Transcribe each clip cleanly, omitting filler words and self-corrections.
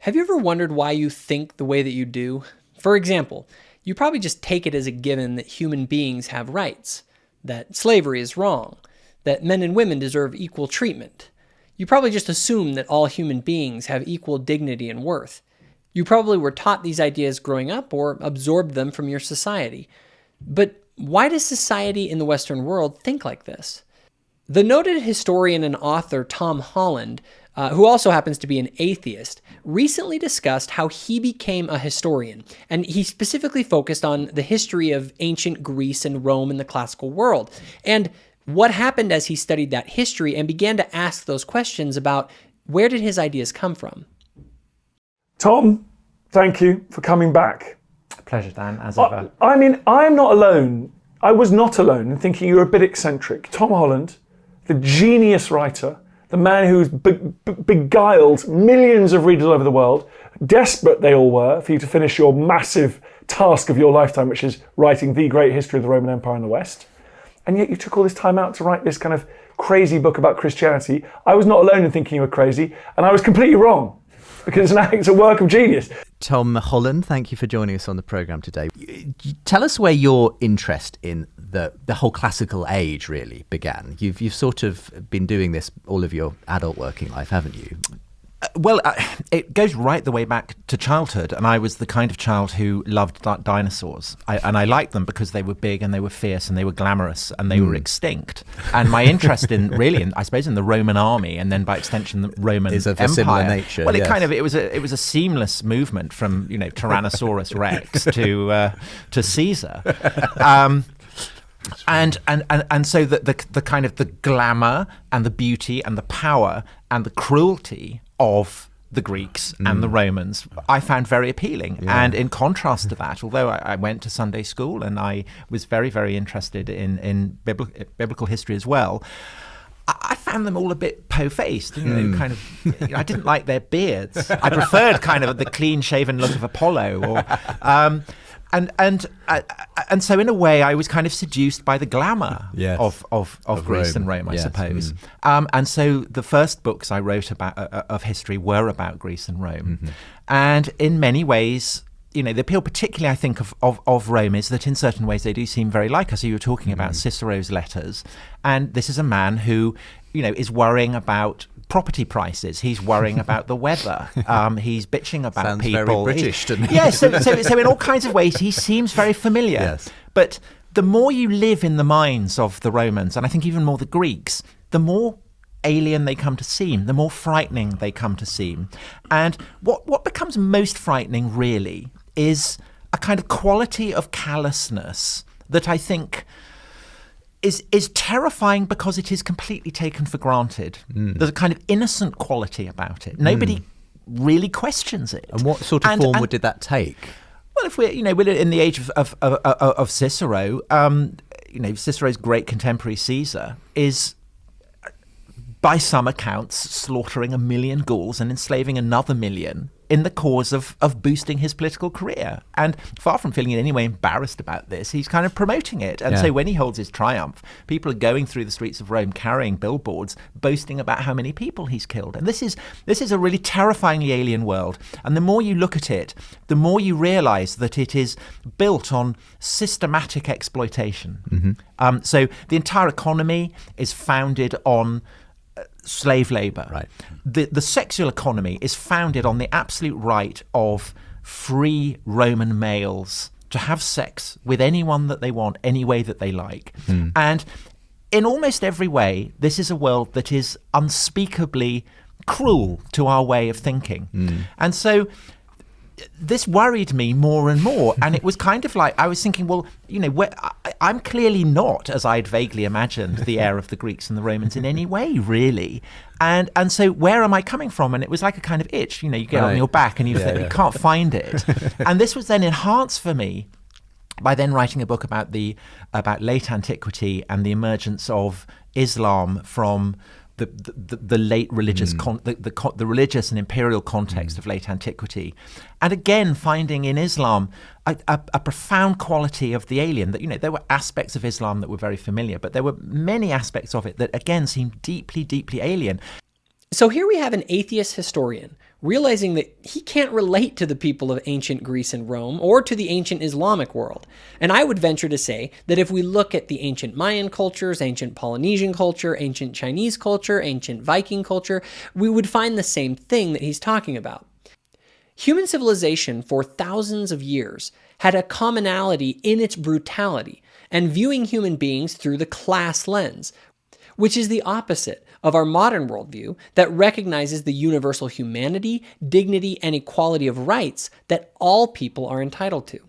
Have you ever wondered why you think the way that you do? For example, you probably just take it as a given that human beings have rights, that slavery is wrong, that men and women deserve equal treatment. You probably just assume that all human beings have equal dignity and worth. You probably were taught these ideas growing up or absorbed them from your society. But why does society in the Western world think like this? The noted historian and author Tom Holland, who also happens to be an atheist, recently discussed how he became a historian, and he specifically focused on the history of ancient Greece and Rome in the classical world, and what happened as he studied that history and began to ask those questions about where did his ideas come from. Tom, thank you for coming back. Pleasure, Dan, as ever. I mean, I am not alone. I was not alone in thinking you were a bit eccentric. Tom Holland, the genius writer, the man who's beguiled millions of readers all over the world, desperate they all were for you to finish your massive task of your lifetime, which is writing the great history of the Roman Empire in the West. And yet you took all this time out to write this kind of crazy book about Christianity. I was not alone in thinking you were crazy, and I was completely wrong, because it's a work of genius. Tom Holland, thank you for joining us on the programme today. Tell us where your interest in the whole classical age really began. You've sort of been doing this all of your adult working life, haven't you? Well, it goes right the way back to childhood, and I was the kind of child who loved dinosaurs. I liked them because they were big and they were fierce and they were glamorous and they were extinct. And my interest I suppose, in the Roman army and then by extension the Roman is of Empire. A similar nature. Well, yes. it was a seamless movement from Tyrannosaurus Rex to Caesar. And so the kind of the glamour and the beauty and the power and the cruelty of the Greeks and the Romans I found very appealing. Yeah. And in contrast to that, although I went to Sunday school and I was very, very interested in biblical history as well, I found them all a bit po-faced, kind of. I didn't like their beards. I preferred kind of the clean-shaven look of Apollo, And so in a way, I was kind of seduced by the glamour of Greece and Rome, I suppose. And so the first books I wrote about of history were about Greece and Rome. Mm-hmm. And in many ways, the appeal particularly, I think, of Rome is that in certain ways they do seem very like us. So you were talking about Cicero's letters. And this is a man who, is worrying about property prices. He's worrying about the weather. He's bitching about Sounds people. Very British, doesn't he? Yeah, so in all kinds of ways, he seems very familiar. Yes. But the more you live in the minds of the Romans, and I think even more the Greeks, the more alien they come to seem, the more frightening they come to seem. And what becomes most frightening, really, is a kind of quality of callousness that I think is terrifying because it is completely taken for granted. There's a kind of innocent quality about it. Nobody really questions it. And what sort of form did that take? Well, if we're in the age of Cicero, Cicero's great contemporary Caesar is, by some accounts, slaughtering 1 million Gauls and enslaving another 1 million in the cause of boosting his political career. And far from feeling in any way embarrassed about this, he's kind of promoting it. And so when he holds his triumph, people are going through the streets of Rome carrying billboards, boasting about how many people he's killed. And this is a really terrifyingly alien world. And the more you look at it, the more you realize that it is built on systematic exploitation. Mm-hmm. So the entire economy is founded on slave labor. Right. The sexual economy is founded on the absolute right of free Roman males to have sex with anyone that they want, any way that they like. And in almost every way, this is a world that is unspeakably cruel to our way of thinking. And so this worried me more and more. And it was kind of like, I was thinking, well, I'm clearly not, as I'd vaguely imagined, the heir of the Greeks and the Romans in any way, really. And so where am I coming from? And it was like a kind of itch, you get on your back and you can't find it. And this was then enhanced for me by then writing a book about late antiquity and the emergence of Islam from the late religious the religious and imperial context of late antiquity, and again finding in Islam a profound quality of the alien. That there were aspects of Islam that were very familiar, but there were many aspects of it that again seemed deeply, deeply alien. So here we have an atheist historian realizing that he can't relate to the people of ancient Greece and Rome or to the ancient Islamic world. And I would venture to say that if we look at the ancient Mayan cultures, ancient Polynesian culture, ancient Chinese culture, ancient Viking culture, we would find the same thing that he's talking about. Human civilization for thousands of years had a commonality in its brutality and viewing human beings through the class lens, which is the opposite of our modern worldview that recognizes the universal humanity, dignity, and equality of rights that all people are entitled to.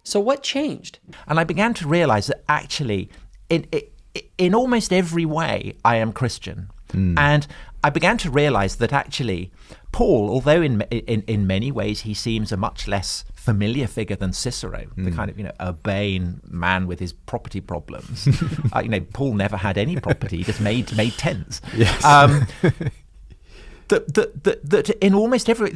So what changed? And I began to realize that actually, in almost every way, I am Christian. And I began to realize that actually, Paul, although in many ways he seems a much less familiar figure than Cicero, the kind of urbane man with his property problems. Paul never had any property; he just made tents. Yes. That in almost every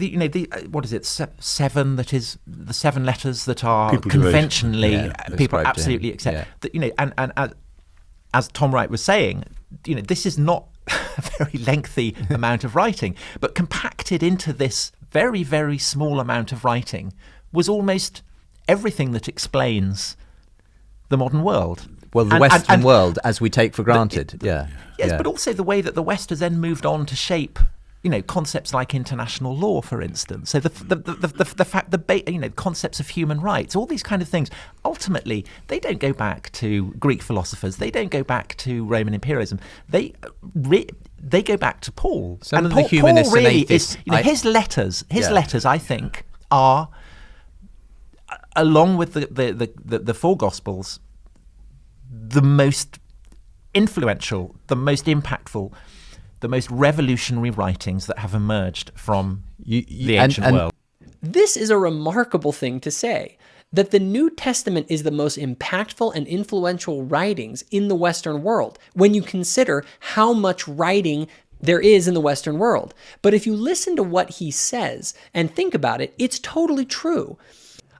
what is it, seven, that is the seven letters that are People conventionally people ascribed to absolutely him. accept that, and as Tom Wright was saying, this is not a very lengthy amount of writing, but compacted into this very, very small amount of writing was almost everything that explains the modern world. Well, the Western world, as we take for granted. Yes, but also the way that the West has then moved on to shape, concepts like international law, for instance. So concepts of human rights, all these kind of things. Ultimately, they don't go back to Greek philosophers. They don't go back to Roman imperialism. They go back to Paul. Some of the humanists Paul really and atheists, his letters, I think, are, along with the four Gospels, the most influential, the most impactful, the most revolutionary writings that have emerged from the ancient world. This is a remarkable thing to say, that the New Testament is the most impactful and influential writings in the Western world, when you consider how much writing there is in the Western world. But if you listen to what he says and think about it, it's totally true.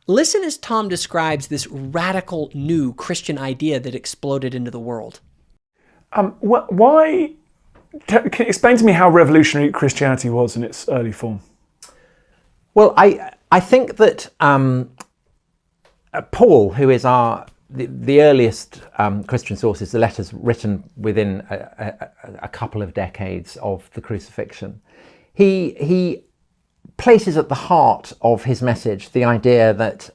Listen as Tom describes this radical new Christian idea that exploded into the world. Why? Can you explain to me how revolutionary Christianity was in its early form? Well, I think that Paul, who is the earliest Christian sources, the letters written within a couple of decades of the crucifixion, he places at the heart of his message the idea that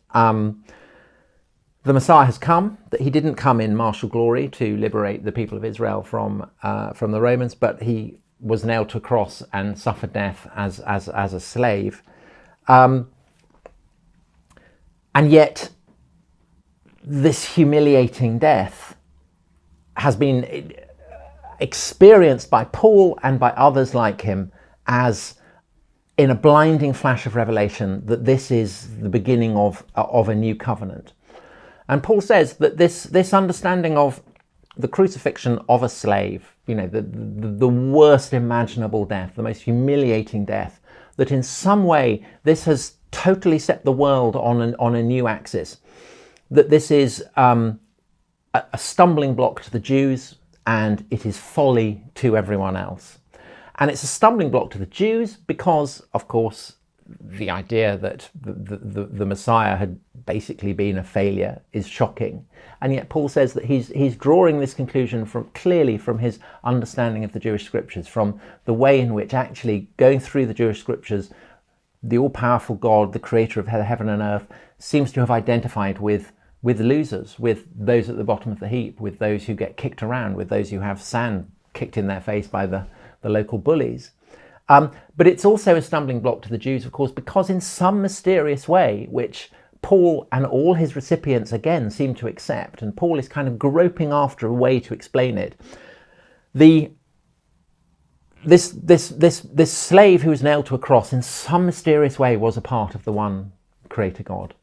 the Messiah has come, that he didn't come in martial glory to liberate the people of Israel from the Romans, but he was nailed to a cross and suffered death as a slave. And yet, this humiliating death has been experienced by Paul and by others like him as, in a blinding flash of revelation, that this is the beginning of a new covenant. And Paul says that this understanding of the crucifixion of a slave, the worst imaginable death, the most humiliating death, that in some way this has totally set the world on a new axis, that this is a stumbling block to the Jews and it is folly to everyone else. And it's a stumbling block to the Jews because, of course, the idea that the Messiah had basically been a failure is shocking. And yet Paul says that he's drawing this conclusion clearly from his understanding of the Jewish scriptures, from the way in which actually going through the Jewish scriptures, the all-powerful God, the creator of heaven and earth, seems to have identified with losers, with those at the bottom of the heap, with those who get kicked around, with those who have sand kicked in their face by the local bullies. But it's also a stumbling block to the Jews, of course, because in some mysterious way, which Paul and all his recipients again seem to accept, and Paul is kind of groping after a way to explain it, this slave who was nailed to a cross in some mysterious way was a part of the one creator God.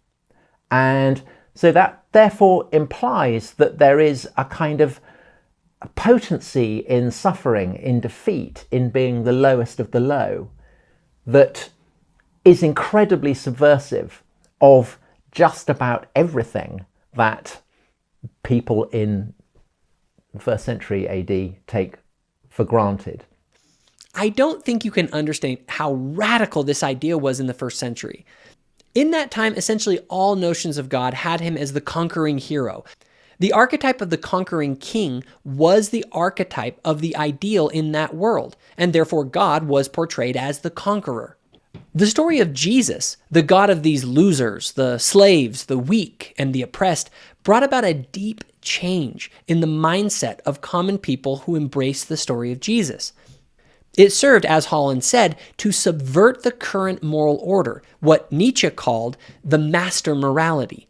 And so that therefore implies that there is a kind of a potency in suffering, in defeat, in being the lowest of the low, that is incredibly subversive of just about everything that people in the 1st century AD take for granted. I don't think you can understand how radical this idea was in the first century. In that time, essentially all notions of God had him as the conquering hero. The archetype of the conquering king was the archetype of the ideal in that world, and therefore God was portrayed as the conqueror. The story of Jesus, the God of these losers, the slaves, the weak, and the oppressed, brought about a deep change in the mindset of common people who embraced the story of Jesus. It served, as Holland said, to subvert the current moral order, what Nietzsche called the master morality.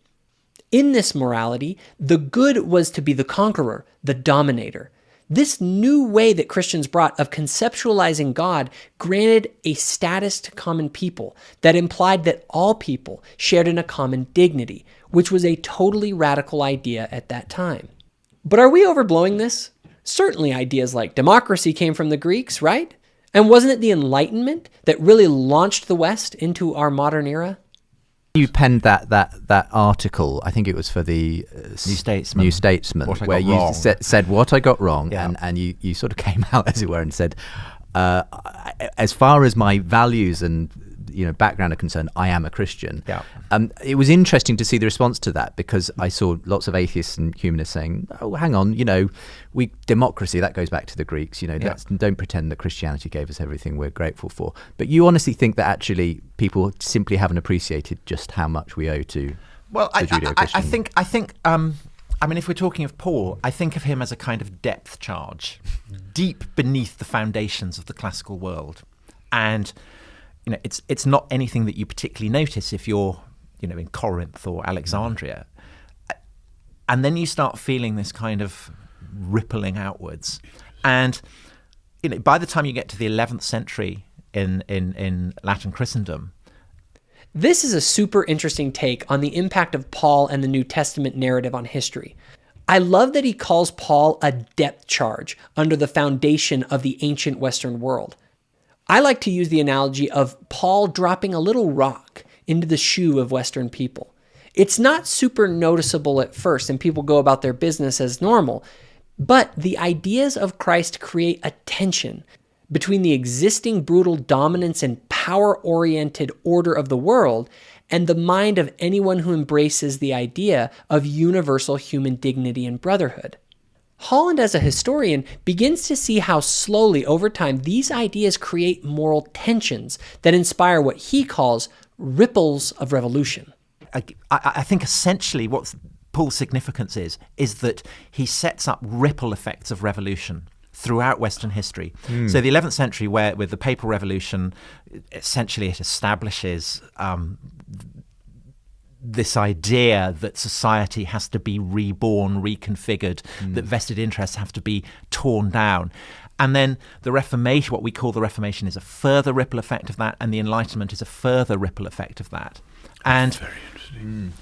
In this morality, the good was to be the conqueror, the dominator. This new way that Christians brought of conceptualizing God granted a status to common people that implied that all people shared in a common dignity, which was a totally radical idea at that time. But are we overblowing this? Certainly ideas like democracy came from the Greeks, right? And wasn't it the Enlightenment that really launched the West into our modern era? You penned that article, I think it was for the New Statesman, where you said what I got wrong, Yeah. and you sort of came out, as it were, and said, as far as my values and background are concerned, I am a Christian. Yeah. It was interesting to see the response to that, because I saw lots of atheists and humanists saying, "Oh, hang on, democracy, that goes back to the Greeks. Don't pretend that Christianity gave us everything we're grateful for." But you honestly think that actually people simply haven't appreciated just how much we owe to Well, the Judeo-Christian? I think. If we're talking of Paul, I think of him as a kind of depth charge, deep beneath the foundations of the classical world, and it's not anything that you particularly notice if you're in Corinth or Alexandria, and then you start feeling this kind of rippling outwards, and by the time you get to the 11th century in Latin Christendom. This is a super interesting take on the impact of Paul and the New Testament narrative on history. I love that he calls Paul a depth charge under the foundation of the ancient Western world. I like to use the analogy of Paul dropping a little rock into the shoe of Western people. It's not super noticeable at first, and people go about their business as normal, but the ideas of Christ create a tension between the existing brutal dominance and power-oriented order of the world and the mind of anyone who embraces the idea of universal human dignity and brotherhood. Holland, as a historian, begins to see how slowly over time these ideas create moral tensions that inspire what he calls ripples of revolution. I think essentially what Paul's significance is that he sets up ripple effects of revolution throughout Western history. So the 11th century, where with the Papal Revolution, essentially it establishes this idea that society has to be reborn, reconfigured, that vested interests have to be torn down. And then the Reformation, what we call the Reformation, is a further ripple effect of that, and the Enlightenment is a further ripple effect of that. And Very interesting.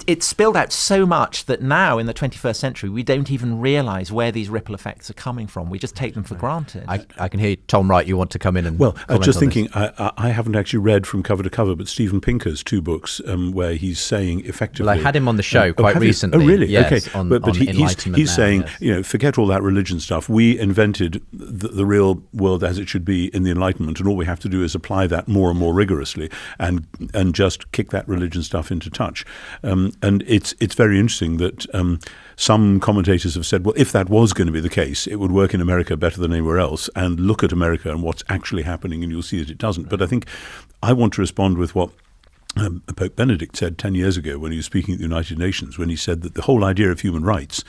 It spilled out so much that now in the 21st century we don't even realise where these ripple effects are coming from. We just take them for granted. I can hear Tom Wright. You want to come in and comment just on thinking, this. I haven't actually read from cover to cover, but Stephen Pinker's two books where he's saying effectively. Well, I had him on the show quite recently. Oh, really? Yes, okay. on But he's saying, yes. Forget all that religion stuff. We invented the real world as it should be in the Enlightenment, and all we have to do is apply that more and more rigorously, and just kick that religion stuff into touch. And it's very interesting that some commentators have said, well, if that was going to be the case, it would work in America better than anywhere else. And look at America and what's actually happening, and you'll see that it doesn't. But I think I want to respond with what Pope Benedict said 10 years ago when he was speaking at the United Nations, when he said that the whole idea of human rights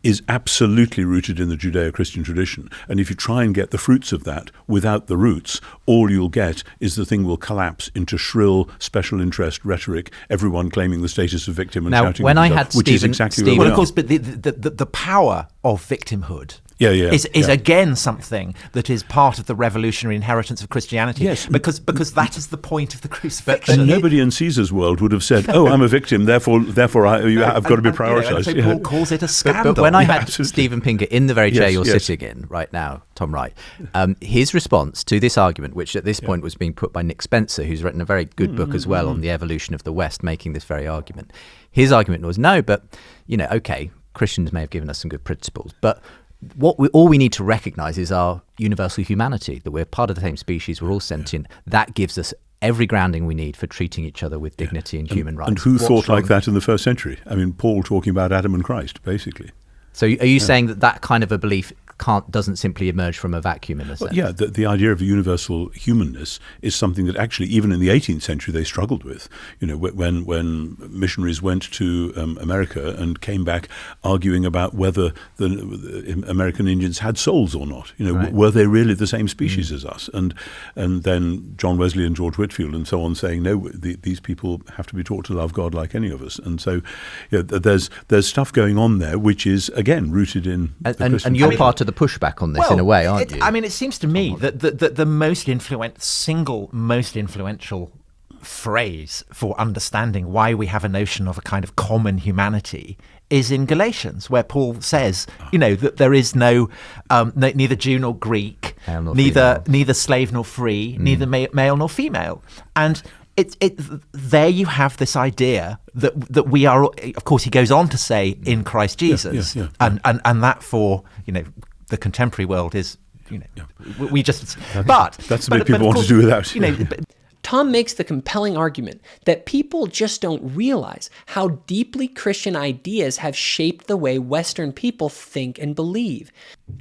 is absolutely rooted in the Judeo-Christian tradition. And if you try and get the fruits of that without the roots, all you'll get is the thing will collapse into shrill special interest rhetoric, everyone claiming the status of victim and Now, shouting when at I each other, had which is Stephen- exactly Stephen- where Well, we of are. course, but the power of victimhood is again something that is part of the revolutionary inheritance of Christianity. Yes. because that is the point of the crucifixion. And nobody in Caesar's world would have said, "Oh, I'm a victim, therefore I've got to be prioritized." So Paul calls it a scandal. But when I had absolutely. Stephen Pinker in the very chair Yes, you're yes. sitting in right now, Tom Wright, his response to this argument, which at this point was being put by Nick Spencer, who's written a very good book as well on the evolution of the West, making this very argument. His argument was, no, but, okay, Christians may have given us some good principles, but all we need to recognize is our universal humanity, that we're part of the same species, we're all sentient. That gives us every grounding we need for treating each other with dignity and human rights. And who thought like that in the first century? I mean, Paul talking about Adam and Christ, basically. So are you saying that kind of a belief doesn't simply emerge from a vacuum in a sense? Yeah, the idea of a universal humanness is something that actually, even in the 18th century, they struggled with. When missionaries went to America and came back arguing about whether the American Indians had souls or not. Right. Were they really the same species as us? And then John Wesley and George Whitefield and so on saying, no, these people have to be taught to love God like any of us. And so there's stuff going on there which is, again, rooted in the Christian and you're faith. part of the pushback on this in a way, aren't you? I mean, it seems to me that the most influential phrase for understanding why we have a notion of a kind of common humanity is in Galatians, where Paul says, that there is neither Jew nor Greek, neither slave nor free, neither male nor female, and there you have this idea that we are. Of course, he goes on to say in Christ Jesus, and that for the contemporary world is we just. That's the way people want to do without. Tom makes the compelling argument that people just don't realize how deeply Christian ideas have shaped the way Western people think and believe.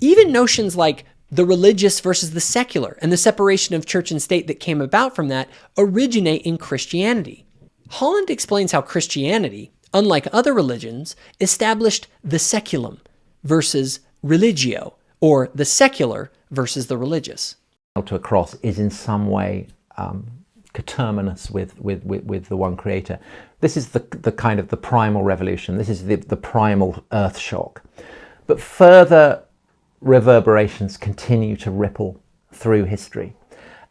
Even notions like the religious versus the secular and the separation of church and state that came about from that originate in Christianity. Holland explains how Christianity, unlike other religions, established the seculum versus religio, or the secular versus the religious. To a cross is in some way coterminous with the one creator. This is the kind of the primal revolution. This is the primal earth shock. But further reverberations continue to ripple through history.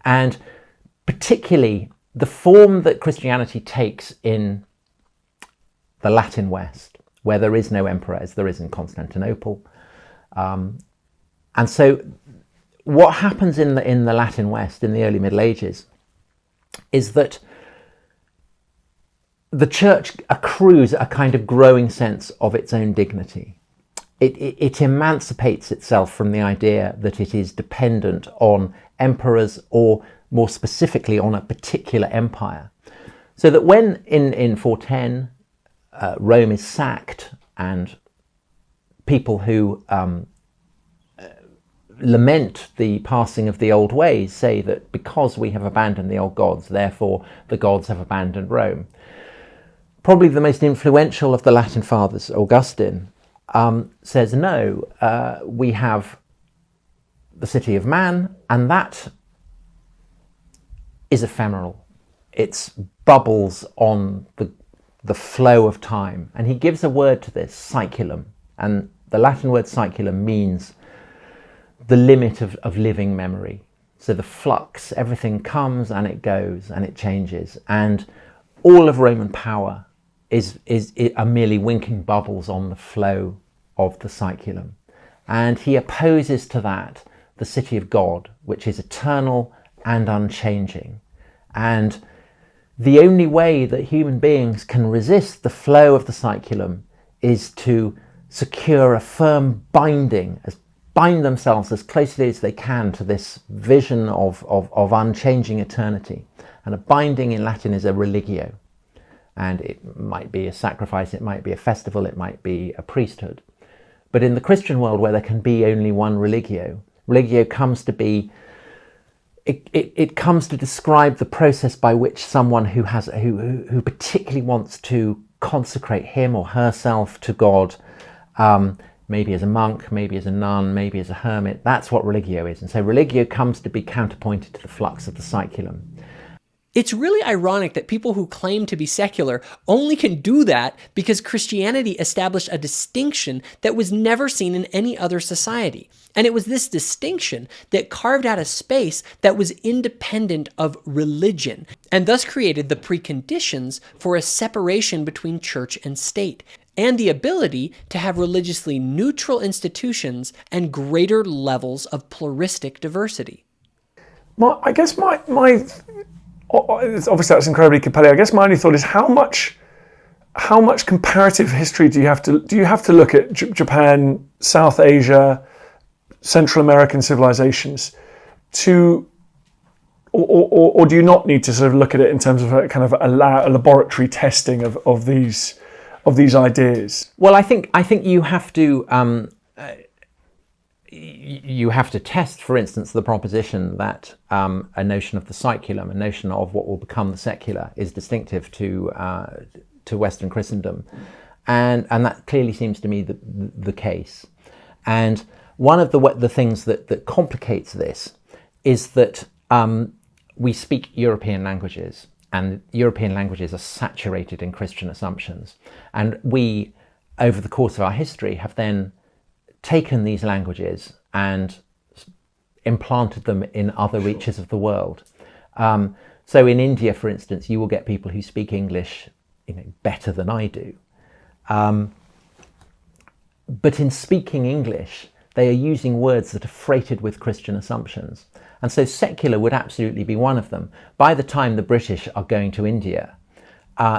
And particularly the form that Christianity takes in the Latin West, where there is no emperor as there is in Constantinople. And so what happens in the Latin West in the early Middle Ages is that the church accrues a kind of growing sense of its own dignity. It emancipates itself from the idea that it is dependent on emperors or more specifically on a particular empire. So that when in 410 Rome is sacked and people who lament the passing of the old ways say that because we have abandoned the old gods, therefore the gods have abandoned Rome. Probably the most influential of the Latin fathers, Augustine, says no, we have the city of man, and that is ephemeral. It's bubbles on the flow of time. And he gives a word to this, saeculum, and the Latin word saeculum means the limit of living memory. So the flux, everything comes and it goes and it changes, and all of Roman power are merely winking bubbles on the flow of the saeculum. And he opposes to that the city of God, which is eternal and unchanging. And the only way that human beings can resist the flow of the saeculum is to secure a firm binding, bind themselves as closely as they can to this vision of unchanging eternity. And a binding in Latin is a religio. And it might be a sacrifice, it might be a festival, it might be a priesthood. But in the Christian world, where there can be only one religio comes to be, it comes to describe the process by which someone who particularly wants to consecrate him or herself to God, maybe as a monk, maybe as a nun, maybe as a hermit, that's what religio is. And so religio comes to be counterpointed to the flux of the saeculum. It's really ironic that people who claim to be secular only can do that because Christianity established a distinction that was never seen in any other society. And it was this distinction that carved out a space that was independent of religion, and thus created the preconditions for a separation between church and state, and the ability to have religiously neutral institutions and greater levels of pluralistic diversity. I guess my obviously that's incredibly compelling. I guess my only thought is how much comparative history do you have to look at Japan, South Asia, Central American civilizations to, or do you not need to sort of look at it in terms of a kind of a laboratory testing of these ideas? Well, I think you have to test, for instance, the proposition that a notion of the saeculum, a notion of what will become the secular, is distinctive to Western Christendom, and that clearly seems to me the case. And one of the things that complicates this is that we speak European languages, and European languages are saturated in Christian assumptions. And we, over the course of our history, have then taken these languages and implanted them in other reaches of the world. So in India, for instance, you will get people who speak English, better than I do. But in speaking English, they are using words that are freighted with Christian assumptions. And so secular would absolutely be one of them. By the time the British are going to India,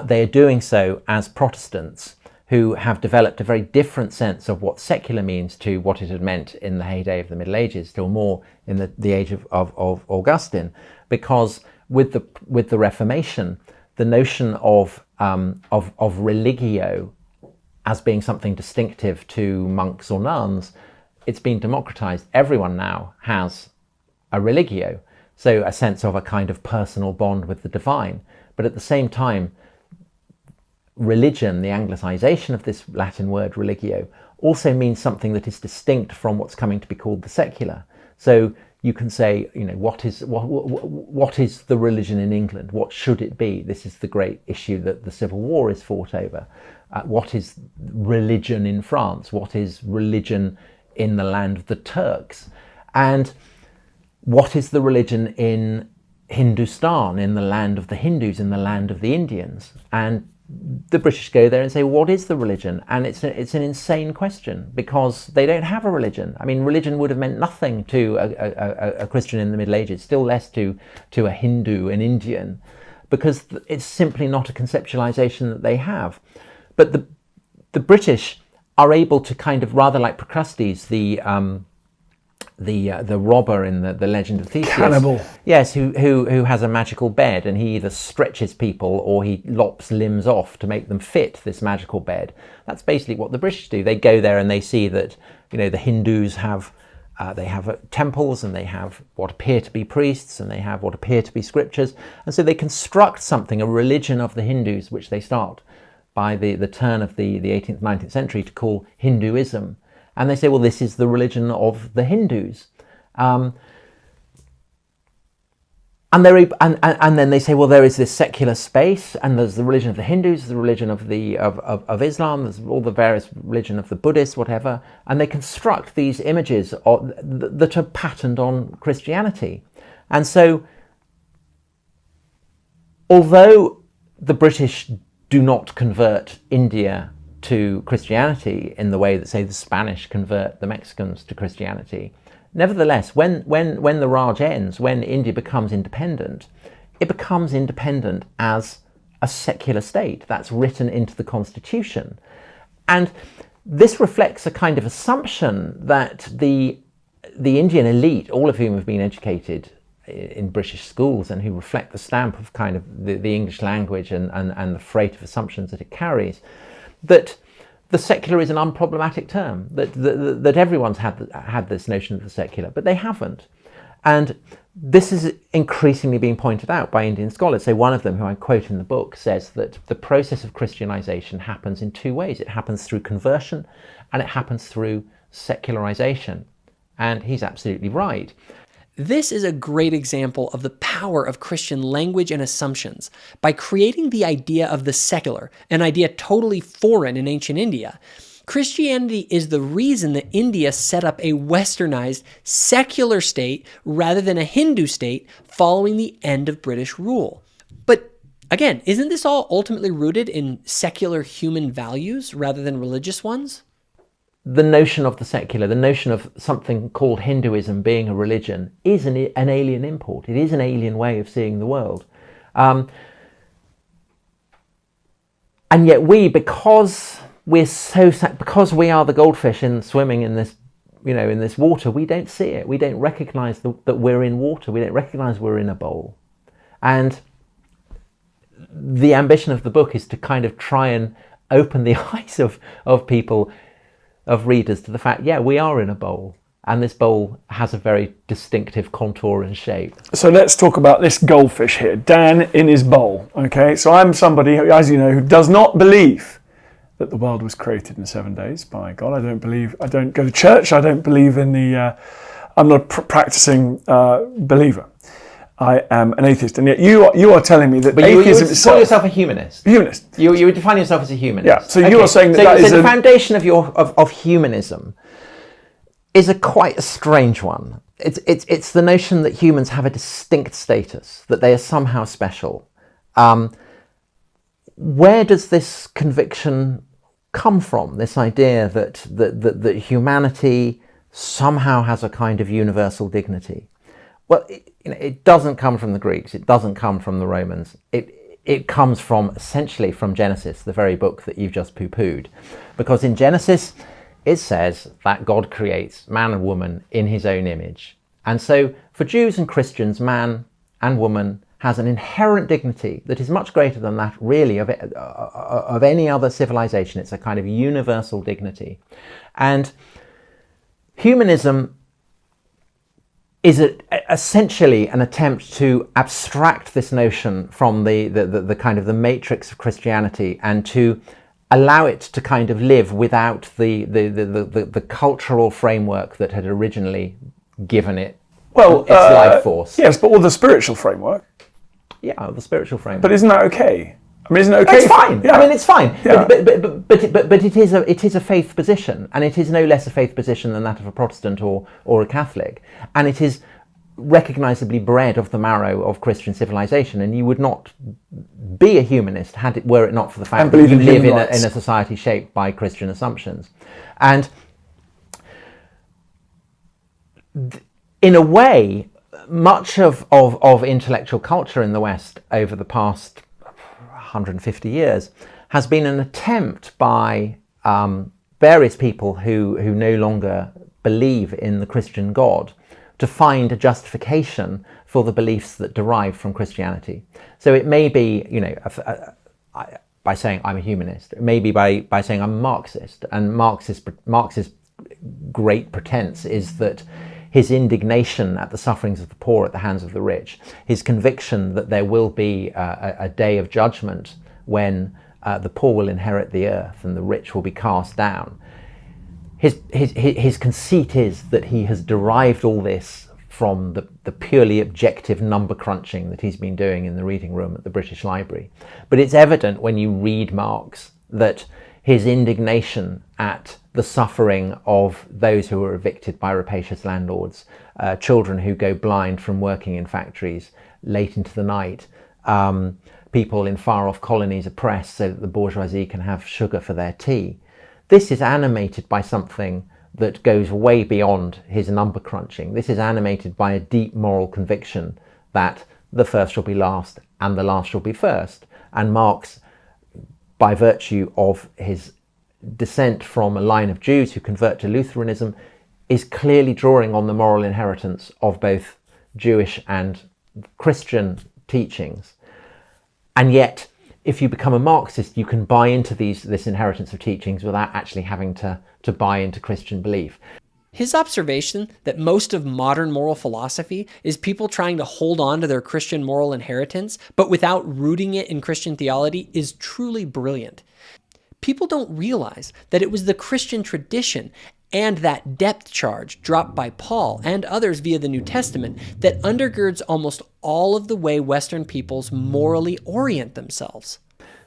they are doing so as Protestants who have developed a very different sense of what secular means to what it had meant in the heyday of the Middle Ages, still more in the age of Augustine, because with the Reformation, the notion of religio as being something distinctive to monks or nuns, it's been democratized. Everyone now has a religio, so a sense of a kind of personal bond with the divine. But at the same time, religion, the anglicization of this Latin word religio, also means something that is distinct from what's coming to be called the secular. So you can say, what is the religion in England? What should it be? This is the great issue that the Civil War is fought over. What is religion in France? What is religion in the land of the Turks? And what is the religion in Hindustan, in the land of the Hindus, in the land of the Indians? And the British go there and say, what is the religion? And it's an insane question, because they don't have a religion. I mean, religion would have meant nothing to a Christian in the Middle Ages, still less to a Hindu, an Indian, because it's simply not a conceptualization that they have. But the British are able to kind of, rather like Procrustes, the robber in the Legend of Theseus. Cannibal. Yes, who has a magical bed, and he either stretches people or he lops limbs off to make them fit this magical bed. That's basically what the British do. They go there and they see that the Hindus have temples, and they have what appear to be priests, and they have what appear to be scriptures, and so they construct something, a religion of the Hindus, which they start by the turn of the 18th, 19th century to call Hinduism. And they say, well, this is the religion of the Hindus. And then they say, well, there is this secular space, and there's the religion of the Hindus, the religion of Islam, there's all the various religion of the Buddhists, whatever, and they construct these images that are patterned on Christianity. And so, although the British do not convert India to Christianity in the way that, say, the Spanish convert the Mexicans to Christianity, nevertheless, when the Raj ends, when India becomes independent, it becomes independent as a secular state. That's written into the constitution. And this reflects a kind of assumption that the Indian elite, all of whom have been educated in British schools and who reflect the stamp of kind of the English language and the freight of assumptions that it carries, that the secular is an unproblematic term, that everyone's had this notion of the secular, but they haven't. And this is increasingly being pointed out by Indian scholars. So one of them, who I quote in the book, says that the process of Christianization happens in two ways. It happens through conversion, and it happens through secularization. And he's absolutely right. This is a great example of the power of Christian language and assumptions. By creating the idea of the secular, an idea totally foreign in ancient India, Christianity is the reason that India set up a westernized, secular state rather than a Hindu state following the end of British rule. But again, isn't this all ultimately rooted in secular human values rather than religious ones? The notion of the secular, the notion of something called Hinduism being a religion, is an alien import. It is an alien way of seeing the world. And yet because we are the goldfish swimming in this in this water, we don't see it. We don't recognize that we're in water. We don't recognize we're in a bowl. And the ambition of the book is to kind of try and open the eyes of people, of readers, to the fact, we are in a bowl. And this bowl has a very distinctive contour and shape. So let's talk about this goldfish here, Dan in his bowl. Okay, so I'm somebody, as you know, who does not believe that the world was created in 7 days by God. I don't go to church. I don't believe in I'm not a practicing believer. I am an atheist, and yet you are telling me that atheism itself. You call yourself a humanist. Humanist. You would define yourself as a humanist. Yeah. So you are saying that the foundation of humanism is quite a strange one. It's the notion that humans have a distinct status, that they are somehow special. Where does this conviction come from? This idea that humanity somehow has a kind of universal dignity. Well, it doesn't come from the Greeks. It doesn't come from the Romans. It comes essentially from Genesis, the very book that you've just poo-pooed, because in Genesis it says that God creates man and woman in his own image. And so for Jews and Christians, man and woman has an inherent dignity that is much greater than that really of any other civilization. It's a kind of universal dignity. And humanism is essentially an attempt to abstract this notion from the kind of the matrix of Christianity and to allow it to kind of live without the cultural framework that had originally given it its life force. Yes, but all the spiritual framework. Yeah, the spiritual framework. But isn't that okay? I mean, isn't it okay? It's fine. Yeah. I mean, it's fine. Yeah. But it is a faith position, and it is no less a faith position than that of a Protestant or a Catholic, and it is recognisably bred of the marrow of Christian civilization. And you would not be a humanist were it not for the fact that you live in a society shaped by Christian assumptions. And in a way, much of intellectual culture in the West over the past 150 years has been an attempt by various people who no longer believe in the Christian God to find a justification for the beliefs that derive from Christianity. So it may be, by saying I'm a humanist, it may be by saying I'm a Marxist, and Marx's great pretense is that his indignation at the sufferings of the poor at the hands of the rich, his conviction that there will be a day of judgment when the poor will inherit the earth and the rich will be cast down. His conceit is that he has derived all this from the purely objective number crunching that he's been doing in the reading room at the British Library. But it's evident when you read Marx that his indignation at the suffering of those who are evicted by rapacious landlords, children who go blind from working in factories late into the night, people in far-off colonies oppressed so that the bourgeoisie can have sugar for their tea. This is animated by something that goes way beyond his number crunching. This is animated by a deep moral conviction that the first shall be last and the last shall be first. And Marx, by virtue of his descent from a line of Jews who convert to Lutheranism, is clearly drawing on the moral inheritance of both Jewish and Christian teachings. And yet, if you become a Marxist, you can buy into this inheritance of teachings without actually having to buy into Christian belief. His observation that most of modern moral philosophy is people trying to hold on to their Christian moral inheritance, but without rooting it in Christian theology, is truly brilliant. People don't realize that it was the Christian tradition and that depth charge dropped by Paul and others via the New Testament that undergirds almost all of the way Western peoples morally orient themselves.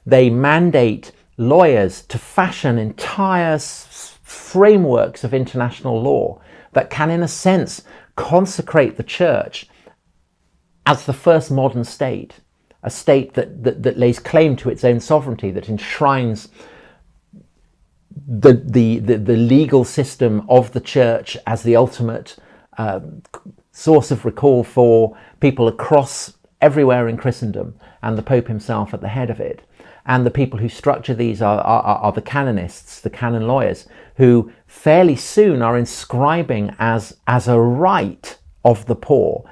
They mandate lawyers to fashion entire frameworks of international law that can, in a sense, consecrate the church as the first modern state, a state that lays claim to its own sovereignty, that enshrines the legal system of the church as the ultimate source of recall for people across everywhere in Christendom, and the Pope himself at the head of it. And the people who structure these are the canonists, the canon lawyers, who fairly soon are inscribing as a right of the poor.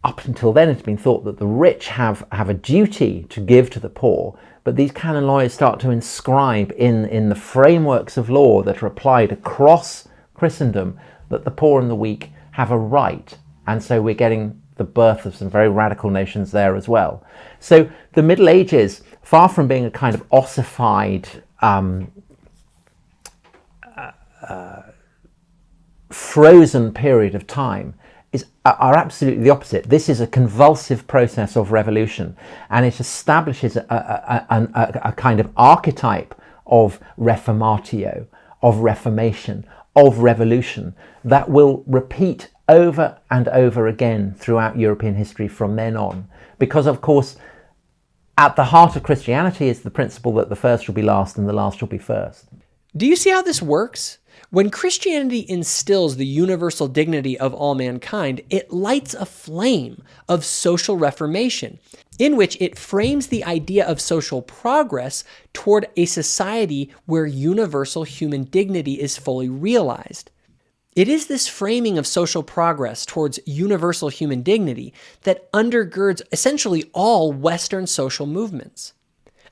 Up until then, it's been thought that the rich have a duty to give to the poor, but these canon lawyers start to inscribe in the frameworks of law that are applied across Christendom that the poor and the weak have a right. And so we're getting the birth of some very radical notions there as well. So the Middle Ages, far from being a kind of ossified, frozen period of time, are absolutely the opposite. This is a convulsive process of revolution, and it establishes a kind of archetype of reformatio, of reformation, of revolution that will repeat over and over again throughout European history from then on. Because, of course, at the heart of Christianity is the principle that the first shall be last and the last shall be first. Do you see how this works? When Christianity instills the universal dignity of all mankind, it lights a flame of social reformation, in which it frames the idea of social progress toward a society where universal human dignity is fully realized. It is this framing of social progress towards universal human dignity that undergirds essentially all Western social movements.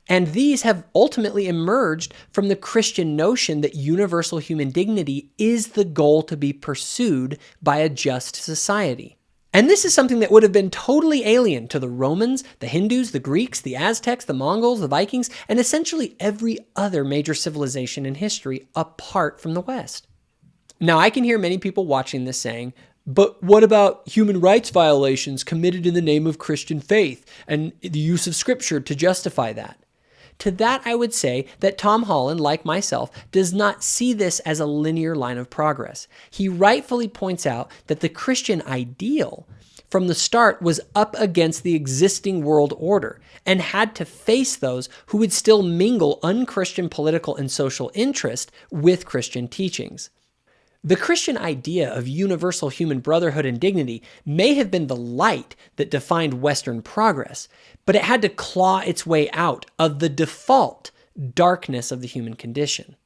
And these have ultimately emerged from the Christian notion that universal human dignity is the goal to be pursued by a just society. And this is something that would have been totally alien to the Romans, the Hindus, the Greeks, the Aztecs, the Mongols, the Vikings, and essentially every other major civilization in history apart from the West. Now, I can hear many people watching this saying, but what about human rights violations committed in the name of Christian faith and the use of scripture to justify that? To that, I would say that Tom Holland, like myself, does not see this as a linear line of progress. He rightfully points out that the Christian ideal from the start was up against the existing world order and had to face those who would still mingle unchristian political and social interest with Christian teachings. The Christian idea of universal human brotherhood and dignity may have been the light that defined Western progress, but it had to claw its way out of the default darkness of the human condition.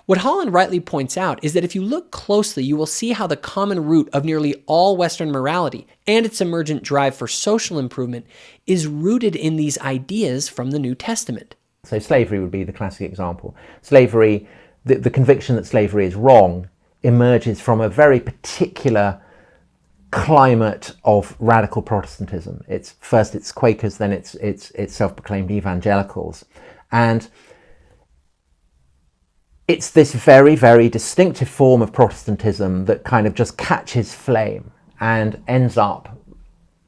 What Holland rightly points out is that if you look closely, you will see how the common root of nearly all Western morality and its emergent drive for social improvement is rooted in these ideas from the New Testament. So slavery would be the classic example. Slavery, the conviction that slavery is wrong emerges from a very particular climate of radical Protestantism. It's Quakers, then it's self-proclaimed evangelicals. And it's this very, very distinctive form of Protestantism that kind of just catches flame and ends up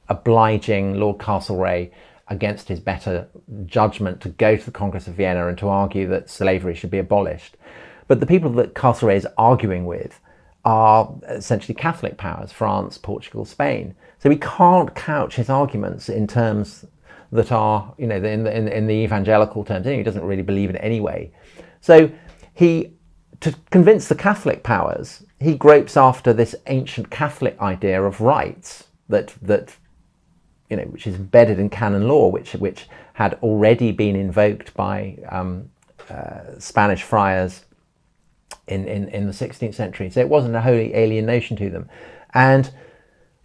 obliging Lord Castlereagh, against his better judgment, to go to the Congress of Vienna and to argue that slavery should be abolished. But the people that Castlereagh is arguing with are essentially Catholic powers, France, Portugal, Spain. So he can't couch his arguments in terms that are, in the evangelical terms. He doesn't really believe in it anyway. So to convince the Catholic powers, he gropes after this ancient Catholic idea of rights that which is embedded in canon law, which had already been invoked by Spanish friars in the 16th century. So it wasn't a wholly alien notion to them. And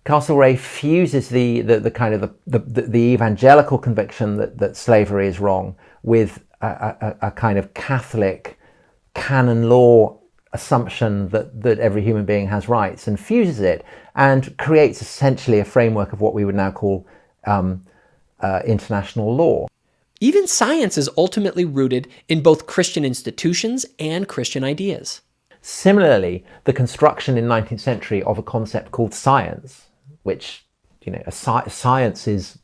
Castlereagh fuses the kind of the evangelical conviction that slavery is wrong with a kind of Catholic canon law assumption that every human being has rights, and fuses it and creates essentially a framework of what we would now call international law. Even science is ultimately rooted in both Christian institutions and Christian ideas. Similarly, the construction in 19th century of a concept called science, which, science is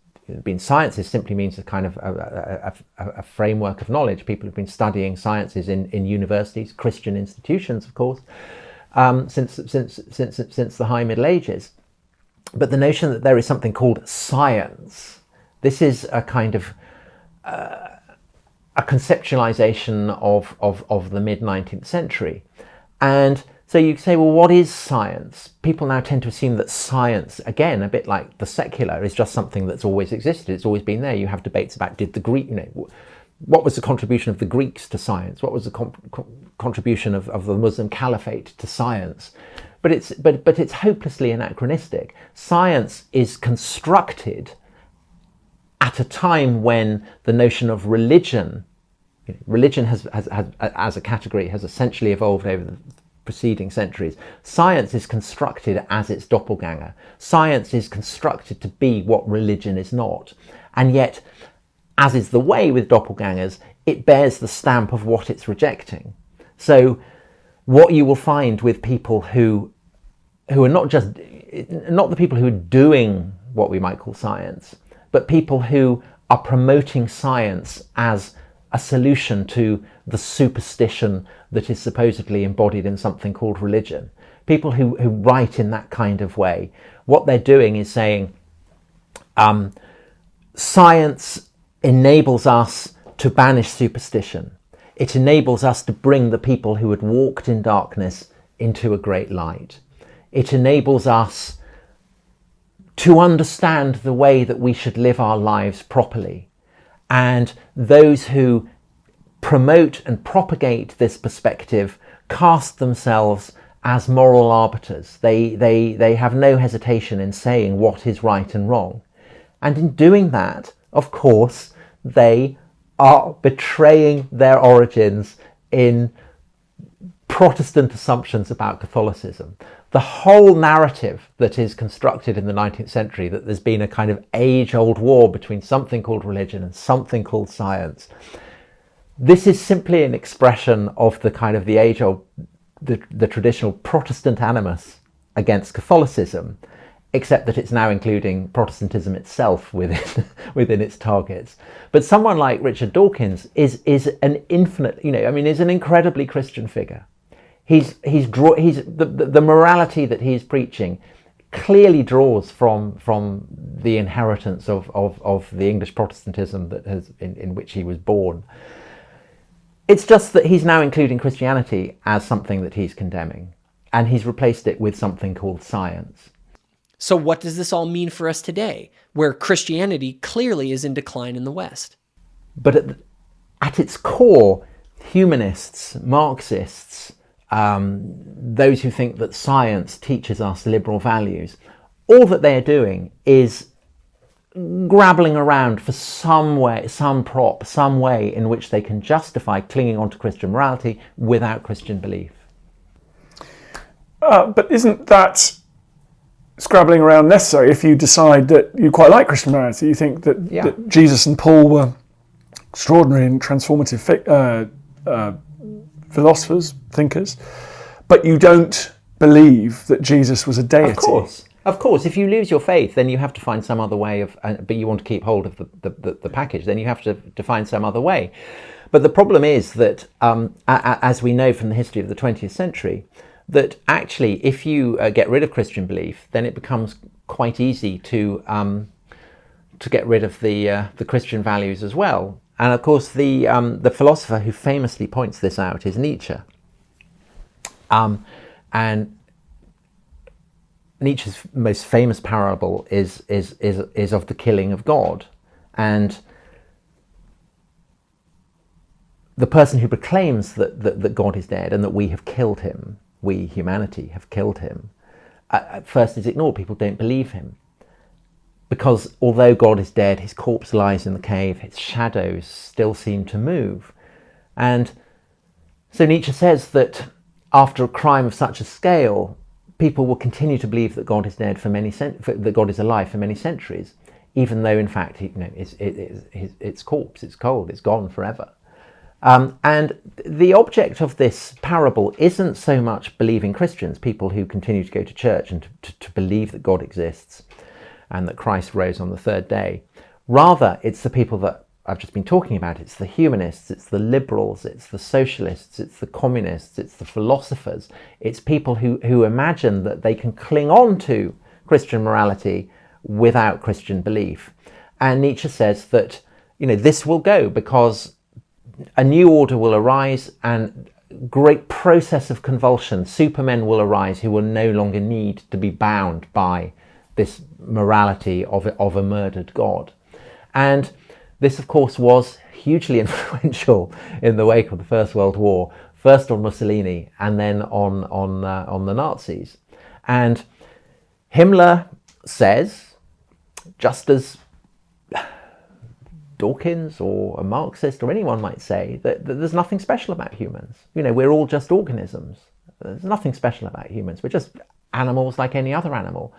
simply means a kind of a framework of knowledge. People have been studying sciences in universities, Christian institutions, of course, since the High Middle Ages. But the notion that there is something called science, this is a kind of a conceptualization of the mid-19th century. And So you say, well, what is science? People now tend to assume that science, again, a bit like the secular, is just something that's always existed. It's always been there. You have debates about did the Greek, what was the contribution of the Greeks to science? What was the contribution of the Muslim caliphate to science? But it's hopelessly anachronistic. Science is constructed at a time when the notion of religion has as a category has essentially evolved over the preceding centuries. Science is constructed as its doppelganger. Science is constructed to be what religion is not. And yet, as is the way with doppelgangers, it bears the stamp of what it's rejecting. So what you will find with people who are not the people who are doing what we might call science, but people who are promoting science as a solution to the superstition that is supposedly embodied in something called religion. People who write in that kind of way, what they're doing is saying, science enables us to banish superstition. It enables us to bring the people who had walked in darkness into a great light. It enables us to understand the way that we should live our lives properly. And those who promote and propagate this perspective cast themselves as moral arbiters. They have no hesitation in saying what is right and wrong. And in doing that, of course, they are betraying their origins in Protestant assumptions about Catholicism. The whole narrative that is constructed in the 19th century, that there's been a kind of age-old war between something called religion and something called science, this is simply an expression of the kind of the age-old, the traditional Protestant animus against Catholicism, except that it's now including Protestantism itself within its targets. But someone like Richard Dawkins is an infinite, is an incredibly Christian figure. The morality that he's preaching clearly draws from the inheritance of the English Protestantism that in which he was born. It's just that he's now including Christianity as something that he's condemning, and he's replaced it with something called science. So what does this all mean for us today, where Christianity clearly is in decline in the West? But at its core, humanists, Marxists, those who think that science teaches us liberal values, all that they're doing is grappling around for some way in which they can justify clinging on to Christian morality without Christian belief. But isn't that scrabbling around necessary if you decide that you quite like Christian morality? You think that Jesus and Paul were extraordinary and transformative philosophers, thinkers, but you don't believe that Jesus was a deity? Of course. If you lose your faith, then you have to find some other way but you want to keep hold of the package, then you have to find some other way. But the problem is that, as we know from the history of the 20th century, that actually if you get rid of Christian belief, then it becomes quite easy to get rid of the Christian values as well. And of course, the philosopher who famously points this out is Nietzsche. And Nietzsche's most famous parable is of the killing of God. And the person who proclaims that God is dead and that we have killed him, we, humanity, have killed him, at first is ignored. People don't believe him. Because although God is dead, his corpse lies in the cave, its shadows still seem to move. And so Nietzsche says that after a crime of such a scale, people will continue to believe that God is dead that God is alive for many centuries, even though in fact its corpse, it's cold, it's gone forever. And the object of this parable isn't so much believing Christians, people who continue to go to church and to believe that God exists and that Christ rose on the third day. Rather, it's the people that I've just been talking about. It's the humanists, it's the liberals, it's the socialists, it's the communists, it's the philosophers. It's people who imagine that they can cling on to Christian morality without Christian belief. And Nietzsche says that, this will go because a new order will arise and great process of convulsion, supermen will arise who will no longer need to be bound by this morality of a murdered God. And this, of course, was hugely influential in the wake of the First World War, first on Mussolini and then on the Nazis. And Himmler says, just as Dawkins or a Marxist or anyone might say, that there's nothing special about humans. You know, we're all just organisms. There's nothing special about humans. We're just animals like any other animal.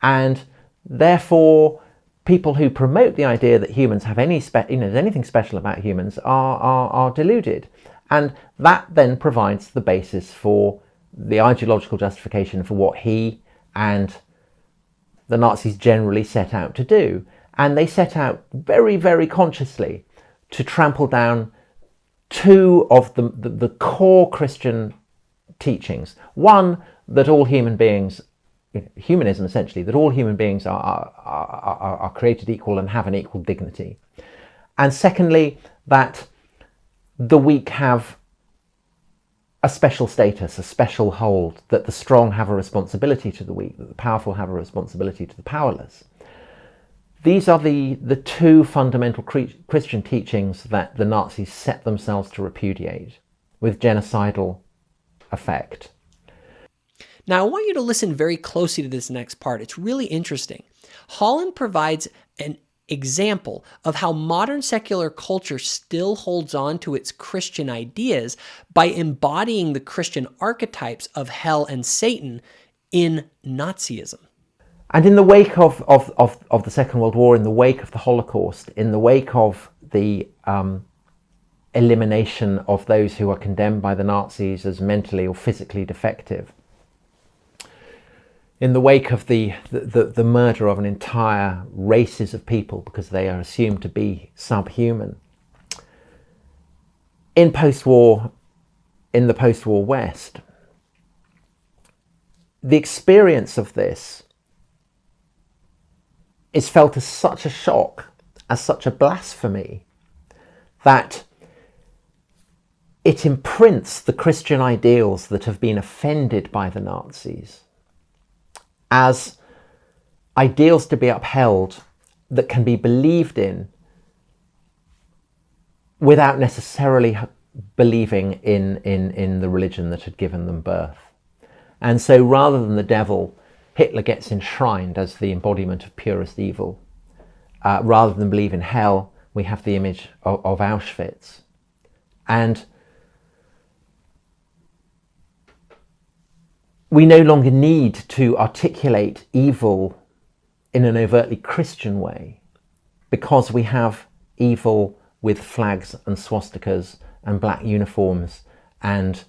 And therefore, people who promote the idea that humans have there's anything special about humans are deluded. And that then provides the basis for the ideological justification for what he and the Nazis generally set out to do. And they set out very, very consciously to trample down two of the core Christian teachings. One, that all human beings, humanism essentially, that all human beings are created equal and have an equal dignity. And secondly, that the weak have a special status, a special hold, that the strong have a responsibility to the weak, that the powerful have a responsibility to the powerless. These are the two fundamental Christian teachings that the Nazis set themselves to repudiate with genocidal effect. Now, I want you to listen very closely to this next part. It's really interesting. Holland provides an example of how modern secular culture still holds on to its Christian ideas by embodying the Christian archetypes of hell and Satan in Nazism. And in the wake of the Second World War, in the wake of the Holocaust, in the wake of the elimination of those who are condemned by the Nazis as mentally or physically defective, in the wake of the murder of an entire races of people because they are assumed to be subhuman, in the post-war West, the experience of this is felt as such a shock, as such a blasphemy, that it imprints the Christian ideals that have been offended by the Nazis as ideals to be upheld that can be believed in without necessarily believing in the religion that had given them birth. And so rather than the devil, Hitler gets enshrined as the embodiment of purest evil. Rather than believe in hell, we have the image of Auschwitz. And we no longer need to articulate evil in an overtly Christian way because we have evil with flags and swastikas and black uniforms and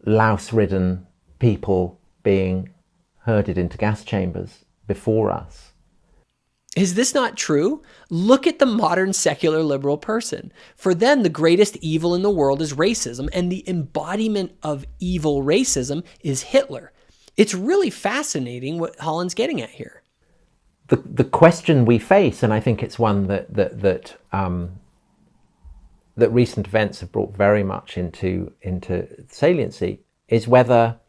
louse-ridden people being herded into gas chambers before us. Is this not true? Look at the modern secular liberal person. For them, the greatest evil in the world is racism, and the embodiment of evil racism is Hitler. It's really fascinating what Holland's getting at here. The question we face, and I think it's one that recent events have brought very much into saliency, is whether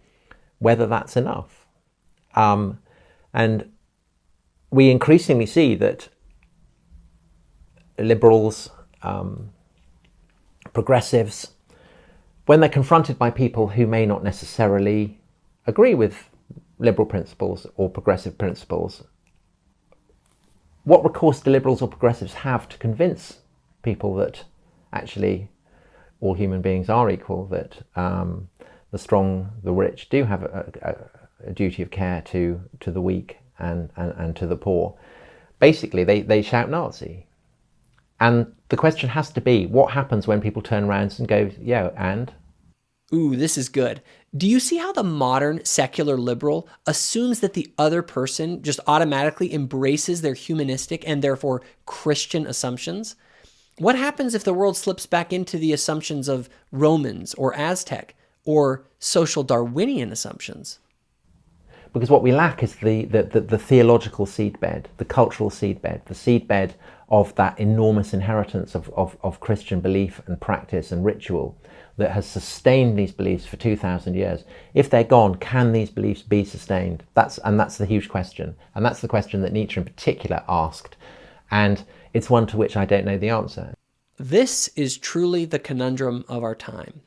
that's enough. And we increasingly see that liberals, progressives, when they're confronted by people who may not necessarily agree with liberal principles or progressive principles, what recourse do liberals or progressives have to convince people that actually all human beings are equal, that the strong, the rich do have a duty of care to the weak and to the poor? Basically, they shout Nazi. And the question has to be, what happens when people turn around and go, yeah, and? Ooh, this is good. Do you see how the modern secular liberal assumes that the other person just automatically embraces their humanistic and therefore Christian assumptions? What happens if the world slips back into the assumptions of Romans or Aztec or social Darwinian assumptions? Because what we lack is the theological seedbed, the cultural seedbed, the seedbed of that enormous inheritance of Christian belief and practice and ritual that has sustained these beliefs for 2,000 years. If they're gone, can these beliefs be sustained? That's the huge question. And that's the question that Nietzsche in particular asked. And it's one to which I don't know the answer. This is truly the conundrum of our time.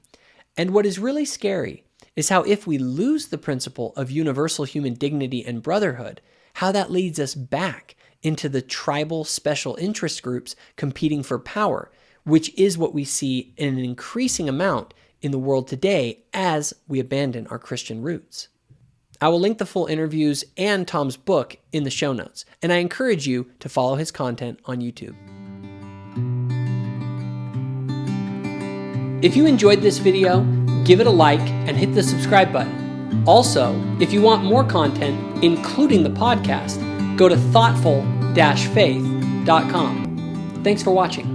And what is really scary is how if we lose the principle of universal human dignity and brotherhood, how that leads us back into the tribal special interest groups competing for power, which is what we see in an increasing amount in the world today as we abandon our Christian roots. I will link the full interviews and Tom's book in the show notes, and I encourage you to follow his content on YouTube. If you enjoyed this video, give it a like and hit the subscribe button. Also, if you want more content, including the podcast, go to thoughtful-faith.com. Thanks for watching.